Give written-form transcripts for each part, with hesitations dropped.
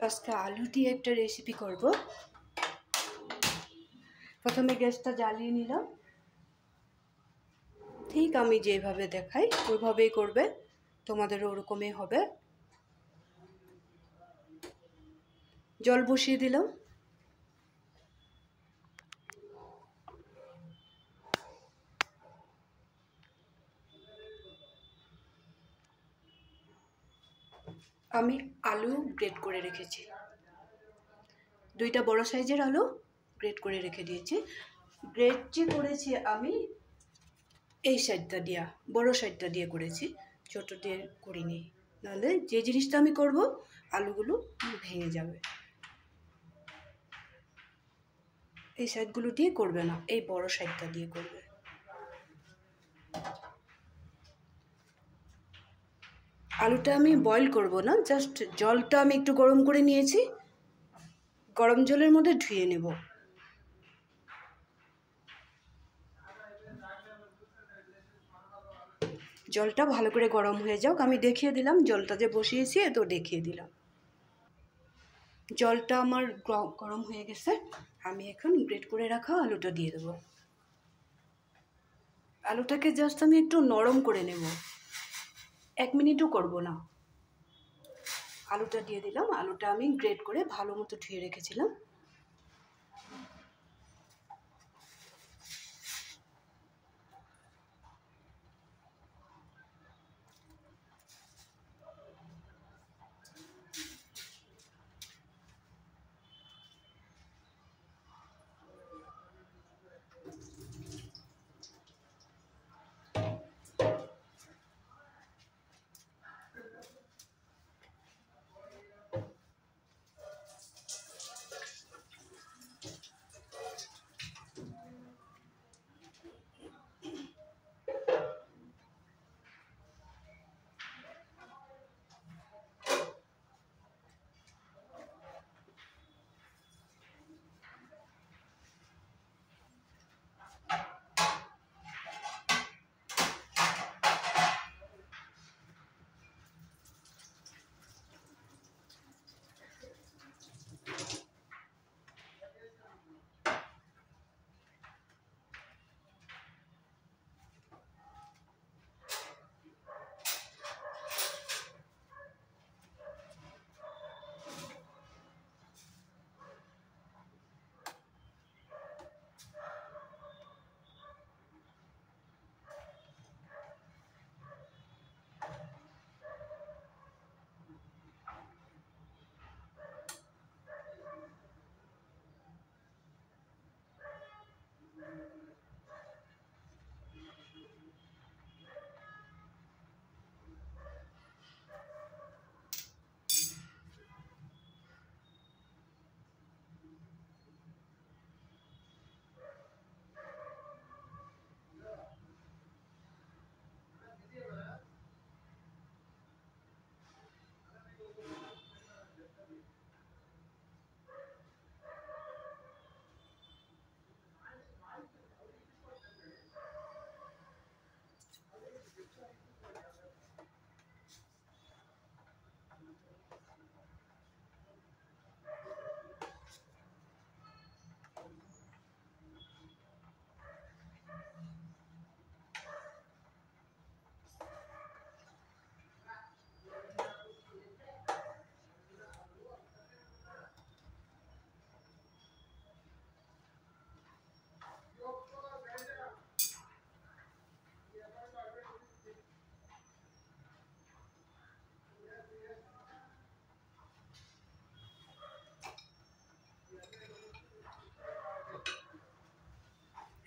আজকে আলু দিয়ে একটা রেসিপি করব। প্রথমে গ্যাসটা জ্বালিয়ে নিলাম। ঠিক আমি যেভাবে দেখাই ওইভাবেই করবে, তোমাদেরও ওরকমই হবে। জল বসিয়ে দিলাম। আমি আলু গ্রেট করে রেখেছি, 2টা বড় সাইজের আলু গ্রেট করে রেখে দিয়েছি। গ্রেট যে করেছি আমি এই সাইডটা দিয়া, বড় সাইডটা দিয়ে করেছি, ছোট দিয়ে করিনি, নাহলে যে জিনিসটা আমি করব আলুগুলো ভেঙে যাবে। এই সাইডগুলো দিয়ে করবে না, এই বড় সাইডটা দিয়ে করবে। আলুটা আমি বয়েল করব না, জাস্ট জলটা আমি একটু গরম করে নিয়েছি, গরম জলের মধ্যে ধুয়ে নেব। জলটা ভালো করে গরম হয়ে যাক, আমি দেখিয়ে দিলাম জলটা যে বসিয়েছি, তো দেখিয়ে দিলাম। জলটা আমার গরম হয়ে গেছে, আমি এখন গ্রেট করে রাখা আলুটা দিয়ে দেবো। আলুটাকে জাস্ট আমি একটু নরম করে নেব, 1 মিনিটও করব না। আলুটা দিয়ে দিলাম। আলুটা আমি গ্রেট করে ভালো মতো ধুয়ে রেখেছিলাম।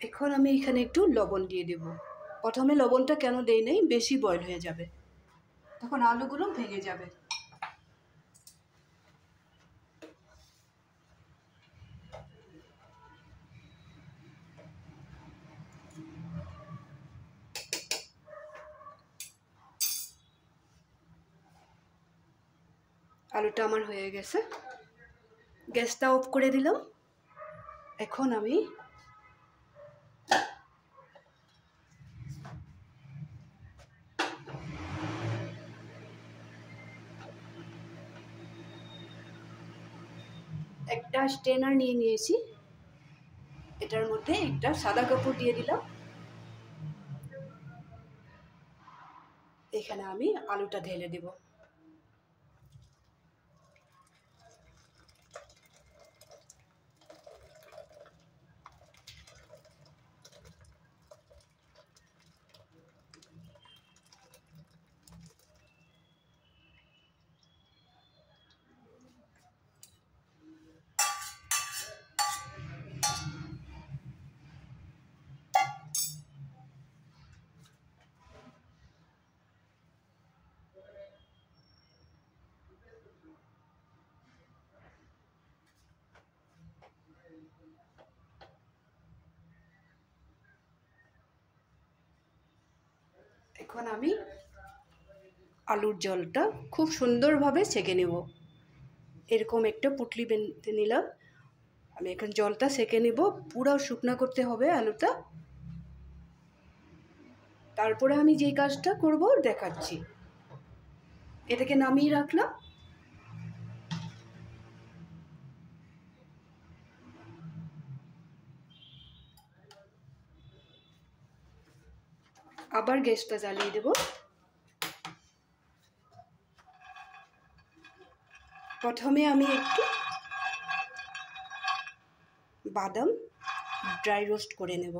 এখন আমি এখানে একটু লবণ দিয়ে দেব। প্রথমে লবণটা কেন দেই নাই, বেশি বয়েল হয়ে যাবে, তখন আলুগুলো ভেঙে যাবে। আলুটা আমার হয়ে গেছে, গ্যাসটা অফ করে দিলাম। এখন আমি একটা স্ট্রেনার নিয়ে নিয়েছি, এটার মধ্যে একটা সাদা কাপড় দিয়ে দিলাম। এখানে আমি আলুটা ঢেলে দেব। এখন আমি আলুর জলটা খুব সুন্দরভাবে ছেঁকে নেব। এরকম একটা পুটলি বেঁধে নিলাম। আমি এখন জলটা ছেঁকে নেব, পুরো শুকনো করতে হবে আলুটা। তারপরে আমি যে কাজটা করব দেখাচ্ছি। এটাকে নামিয়ে রাখলাম। আবার গ্যাসটা জ্বালিয়ে দেব। প্রথমে আমি একটু বাদাম ড্রাই রোস্ট করে নেব।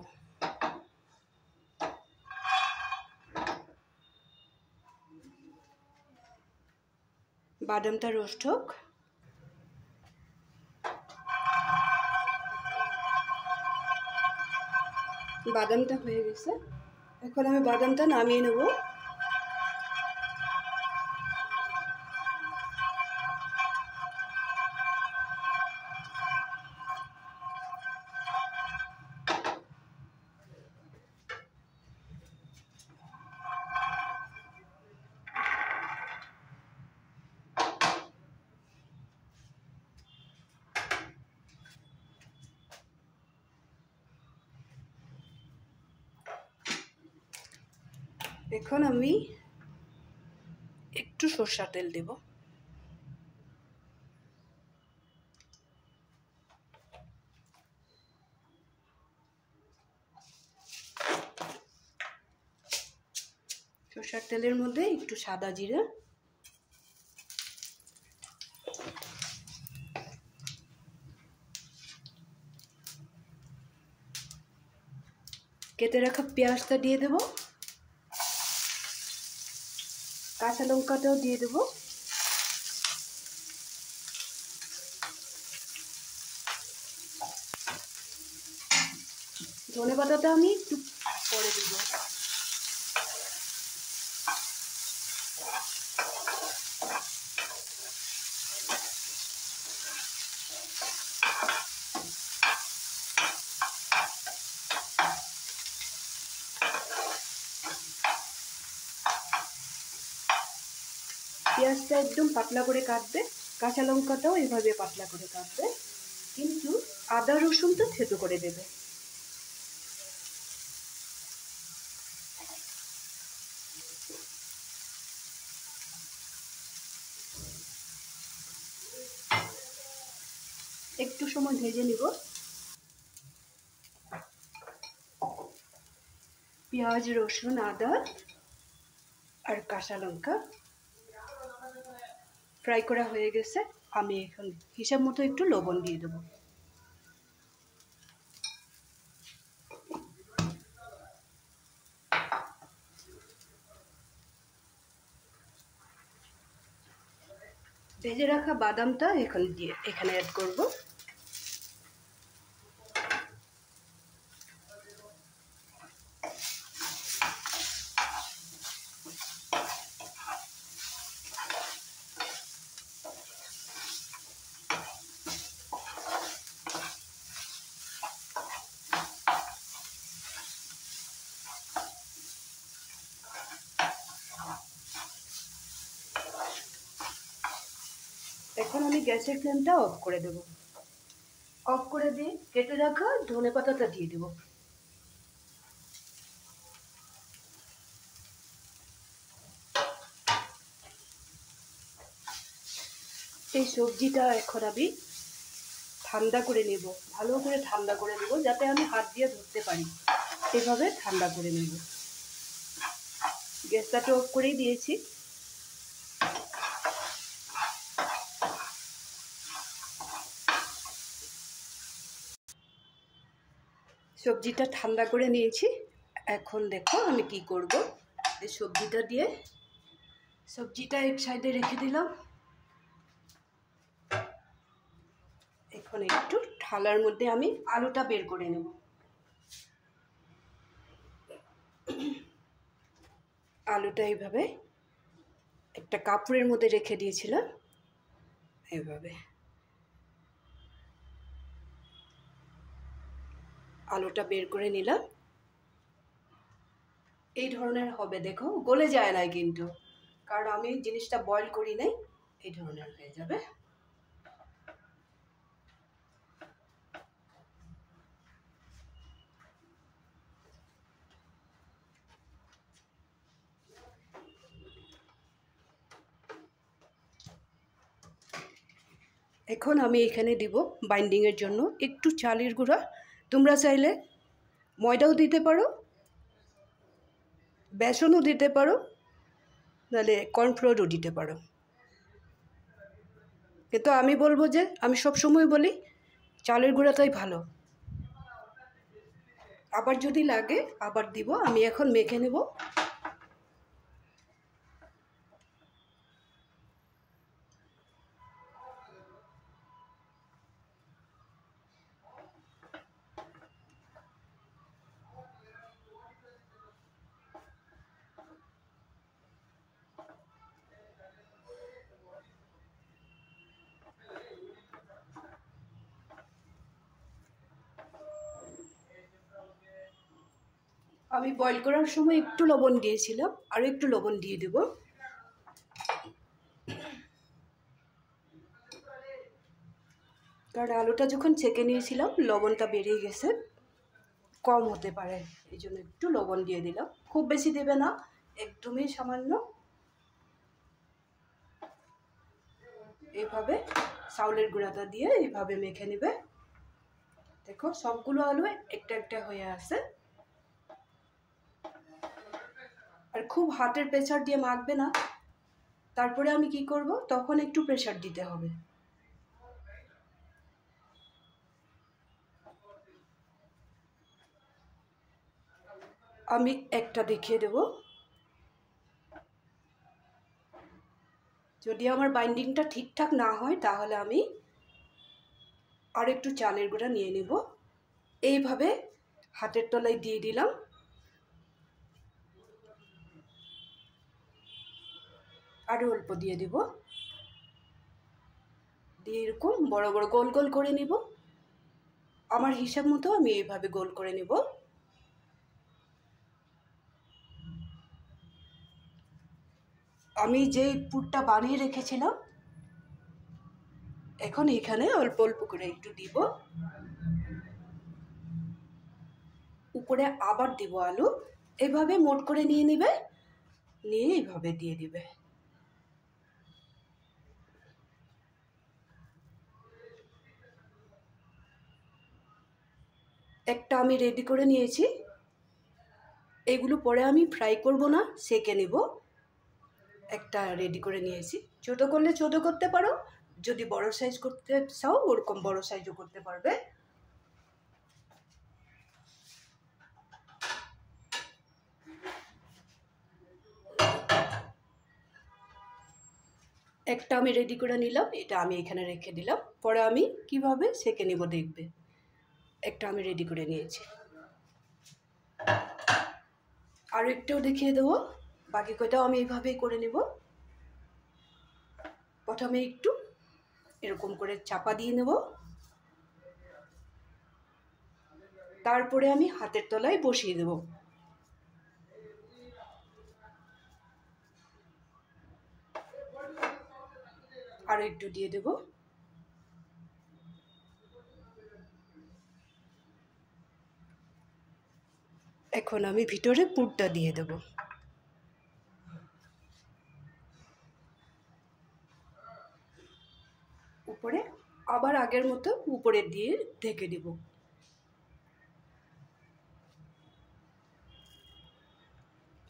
বাদামটা রোস্ট হোক। বাদামটা হয়ে গেছে, এখন আমি বাদামটা নামিয়ে নেব। এখন আমি একটু সরষের তেল দেব। সরষের তেলের মধ্যে একটু সাদা জিরা, কেটে রাখা পেঁয়াজটা দিয়ে দেব, কাঁচা লঙ্কাটাও দিয়ে দেব, ধনেপাতাটা আমি একটু পরে দিব। পেঁয়াজটা একদম পাতলা করে কাটবে, কাঁচা লঙ্কাটাও এভাবে পাতলা করে কাটবে, কিন্তু আদা রসুনটা থেতো করে দেবে। একটু সময় ভেজে নিব। পেঁয়াজ, রসুন, আদা আর কাঁচা লঙ্কা ফ্রাই করা হয়ে গেছে। আমি এখন হিসাব মতো একটু লবণ দিয়ে দেবো। ভেজে রাখা বাদামটা এখানে অ্যাড করব। এখন আমি গ্যাসের ফ্লেমটা অফ করে দেব। অফ করে দিয়ে কেটে রাখা ধনেপাতাটা দিয়ে দেব। এই সবজিটা এখন আমি ঠান্ডা করে নেব, ভালো করে ঠান্ডা করে নেব, যাতে আমি হাত দিয়ে ধরতে পারি। এভাবে ঠান্ডা করে নেব। গ্যাসটা তো অফ করেই দিয়েছি। সবজিটা ঠান্ডা করে নিয়েছি। এখন দেখো আমি কি করব। এই সবজিটা দিয়ে সবজিটা এক সাইডে রেখে দিলাম। এখন একটু থালার মধ্যে আমি আলুটা বের করে নেব। আলুটা এইভাবে একটা কাপড়ের মধ্যে রেখে দিয়েছিলাম, এইভাবে আলুটা বের করে নিলাম। এই ধরনের হবে, দেখো গলে যায় না কিন্তু, কারণ আমি জিনিসটা বয়েল করি নাই। এই ধরনের হয়ে যাবে। এখন আমি এখানে দিব বাইন্ডিংয়ের জন্য একটু চালের গুঁড়া। তোমরা চাইলে ময়দাও দিতে পারো, বেসনও দিতে পারো, নাহলে কর্নফ্লোরও দিতে পারো। কিন্তু আমি বলবো যে, আমি সবসময় বলি চালের গুঁড়াটাই ভালো। আবার যদি লাগে আবার দিব। আমি এখন মেখে নেব। আমি বয়েল করার সময় একটু লবণ দিয়েছিলাম, আর একটু লবণ দিয়ে দেব। কারণ আলুটা যখন ছেঁকে নিয়েছিলাম লবণটা বেরিয়ে গেছে, কম হতে পারে, এই জন্য একটু লবণ দিয়ে দিলাম। খুব বেশি দেবে না, একদমই সামান্য। এইভাবে চাউলের গুঁড়াটা দিয়ে এইভাবে মেখে নেবে। দেখো সবগুলো আলু একটা একটা হয়ে আছে। আর খুব হাতের প্রেসার দিয়ে মাখবে না। তারপরে আমি কি করব, তখন একটু প্রেসার দিতে হবে। আমি একটা দেখিয়ে দেব। যদি আমার বাইন্ডিংটা ঠিকঠাক না হয় তাহলে আমি আর একটু চালের গুঁড়া নিয়ে নেব। এইভাবে হাতের তলায় দিয়ে দিলাম। আরও অল্প দিয়ে দেব। দিয়ে এরকম বড় বড় গোল গোল করে নিব। আমার হিসাব মতো আমি এইভাবে গোল করে নেব। আমি যে পুরটা বানিয়ে রেখেছিলাম, এখন এখানে অল্প অল্প করে একটু দিব। উপরে আবার দিব আলু। এইভাবে মোট করে নিয়ে নিবে, নিয়ে এইভাবে দিয়ে দিবে। একটা আমি রেডি করে নিয়েছি। এগুলো পরে আমি ফ্রাই করব না, সেকে নেব। একটা রেডি করে নিয়েছি। ছোটো করলে ছোটো করতে পারো, যদি বড় সাইজ করতে চাও ওরকম বড় সাইজও করতে পারবে। একটা আমি রেডি করে নিলাম, এটা আমি এখানে রেখে দিলাম। পরে আমি কিভাবে সেকে নেব দেখবে। একটা আমি রেডি করে নিয়েছি, আর একটাও দেখিয়ে দেবো। বাকি কয়টাও আমি এইভাবেই করে নেব। প্রথমে একটু এরকম করে চাপা দিয়ে নেব, তারপরে আমি হাতের তলায় বসিয়ে দেব। আর একটু দিয়ে দেব। এখন আমি ভিতরে পুরটা দিয়ে দেব। উপরে আবার আগের মতো উপরে দিয়ে ঢেকে দেব।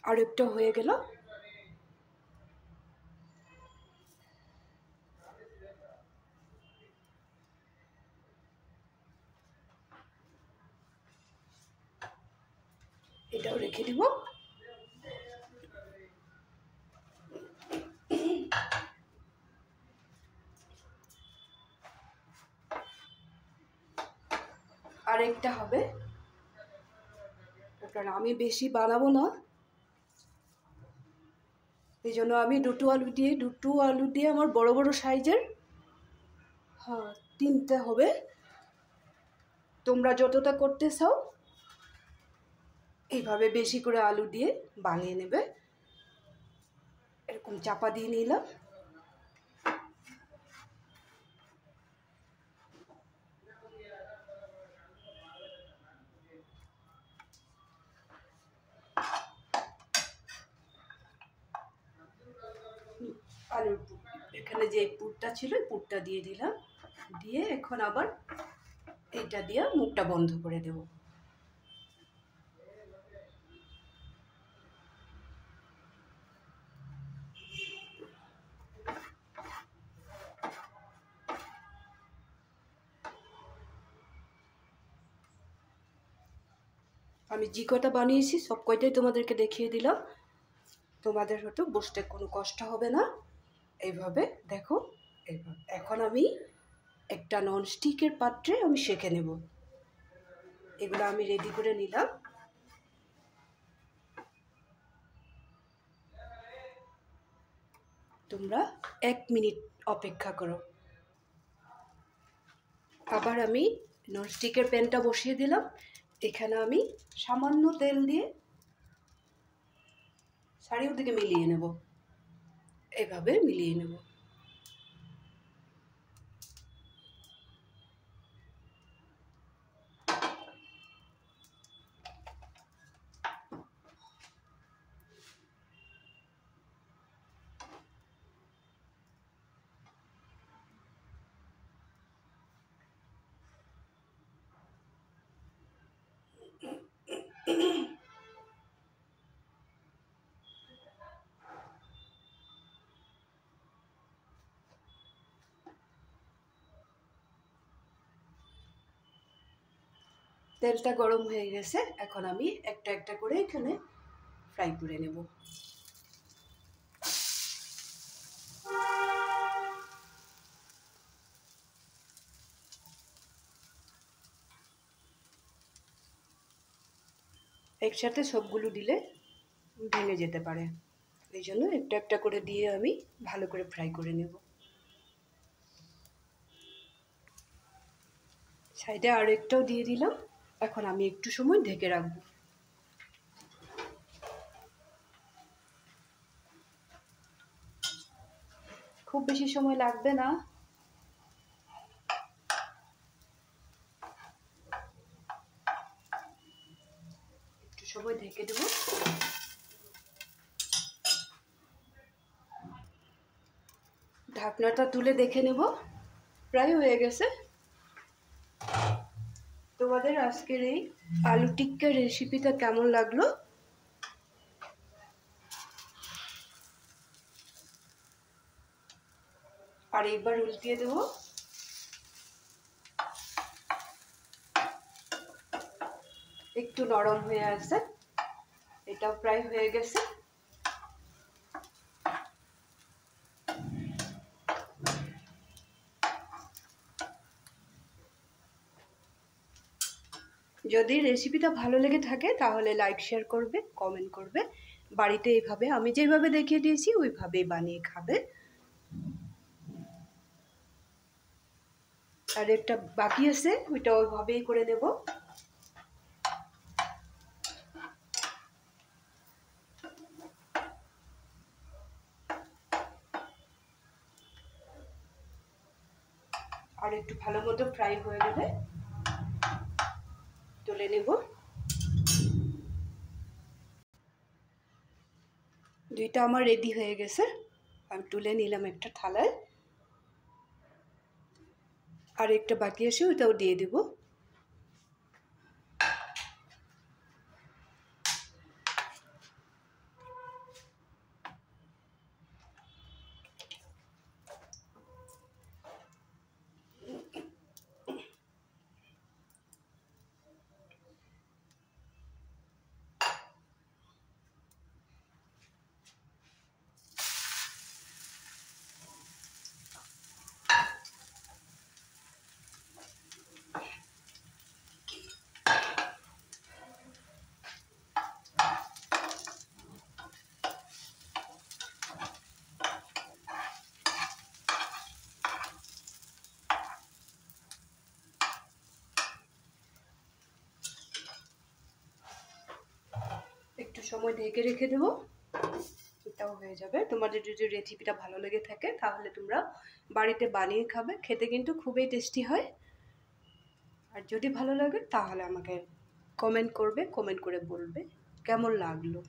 আর একটা হয়ে গেল। এটাও রেখে দিব। আরেকটা হবে, কারণ আমি বেশি বানাবো না, এই জন্য আমি দুটো আলু দিয়ে আমার বড় বড় সাইজের, হ্যাঁ 3টে হবে। তোমরা যতটা করতে চাও এইভাবে বেশি করে আলু দিয়ে বানিয়ে নেবে। এরকম চাপা দিয়ে নিলাম। আলুর এখানে যে পুরটা ছিল পুরটা দিয়ে দিলাম, দিয়ে এখন আবার এটা দিয়ে মুখটা বন্ধ করে দেব। আমি যে কয়টা বানিয়েছি সব কয়টাই তোমাদেরকে দেখিয়ে দিলাম, তোমাদের হয়তো বসতে কোনো কষ্ট হবে না। এইভাবে দেখো, এইভাবে এখন আমি একটা ননস্টিকের পাত্রে আমি সেঁকে নেব। এগুলো আমি রেডি করে নিলাম। তোমরা 1 মিনিট অপেক্ষা করো। আবার আমি ননস্টিকের প্যানটা বসিয়ে দিলাম। এখানে আমি সামান্য তেল দিয়ে চারিদিকে মিলিয়ে নেব, এভাবে মিলিয়ে নেব। তেলটা গরম হয়ে গেছে, এখন আমি একটা একটা করে এখানে ফ্রাই করে নেব। একসাথে সবগুলো দিলে ভেঙে যেতে পারে, এই জন্য একটা একটা করে দিয়ে আমি ভালো করে ফ্রাই করে নেব। সাইডে আর একটাও দিয়ে দিলাম। এখন আমি একটু সময় ঢেকে রাখবো। খুব বেশি সময় লাগবে না। একটু সময় ঢেকে দেবো। ঢাকনাটা তুলে দেখে নেব, প্রায় হয়ে গেছে। তোমাদের আজকের এই আলু টিক্কা রেসিপিটা কেমন লাগলো? আর একবার উল্টিয়ে দেব। একটু নরম হয়ে আসছে, এটাও প্রায় হয়ে গেছে। যদি রেসিপিটা ভালো লেগে থাকে তাহলে লাইক শেয়ার করবে, কমেন্ট করবে। বাড়িতে এইভাবে আমি যেভাবে দেখিয়ে দিয়েছি ওইভাবেই বানিয়ে খাবে। আর একটা বাকি আছে, ওইটা ওইভাবেই করে নেব। আর একটু ভালো মতো ফ্রাই হয়ে গেলে তুলে নেব। দুইটা আমার রেডি হয়ে গেছে, আমি তুলে নিলাম একটা থালায়। আর একটা বাকি আছে, ওটাও দিয়ে দেব। একটু সময় ঢেকে রেখে দেবো, এটাও হয়ে যাবে। তোমাদের যদি রেসিপিটা ভালো লেগে থাকে তাহলে তোমরা বাড়িতে বানিয়ে খাবে, খেতে কিন্তু খুবই টেস্টি হয়। আর যদি ভালো লাগে তাহলে আমাকে কমেন্ট করবে, কমেন্ট করে বলবে কেমন লাগলো।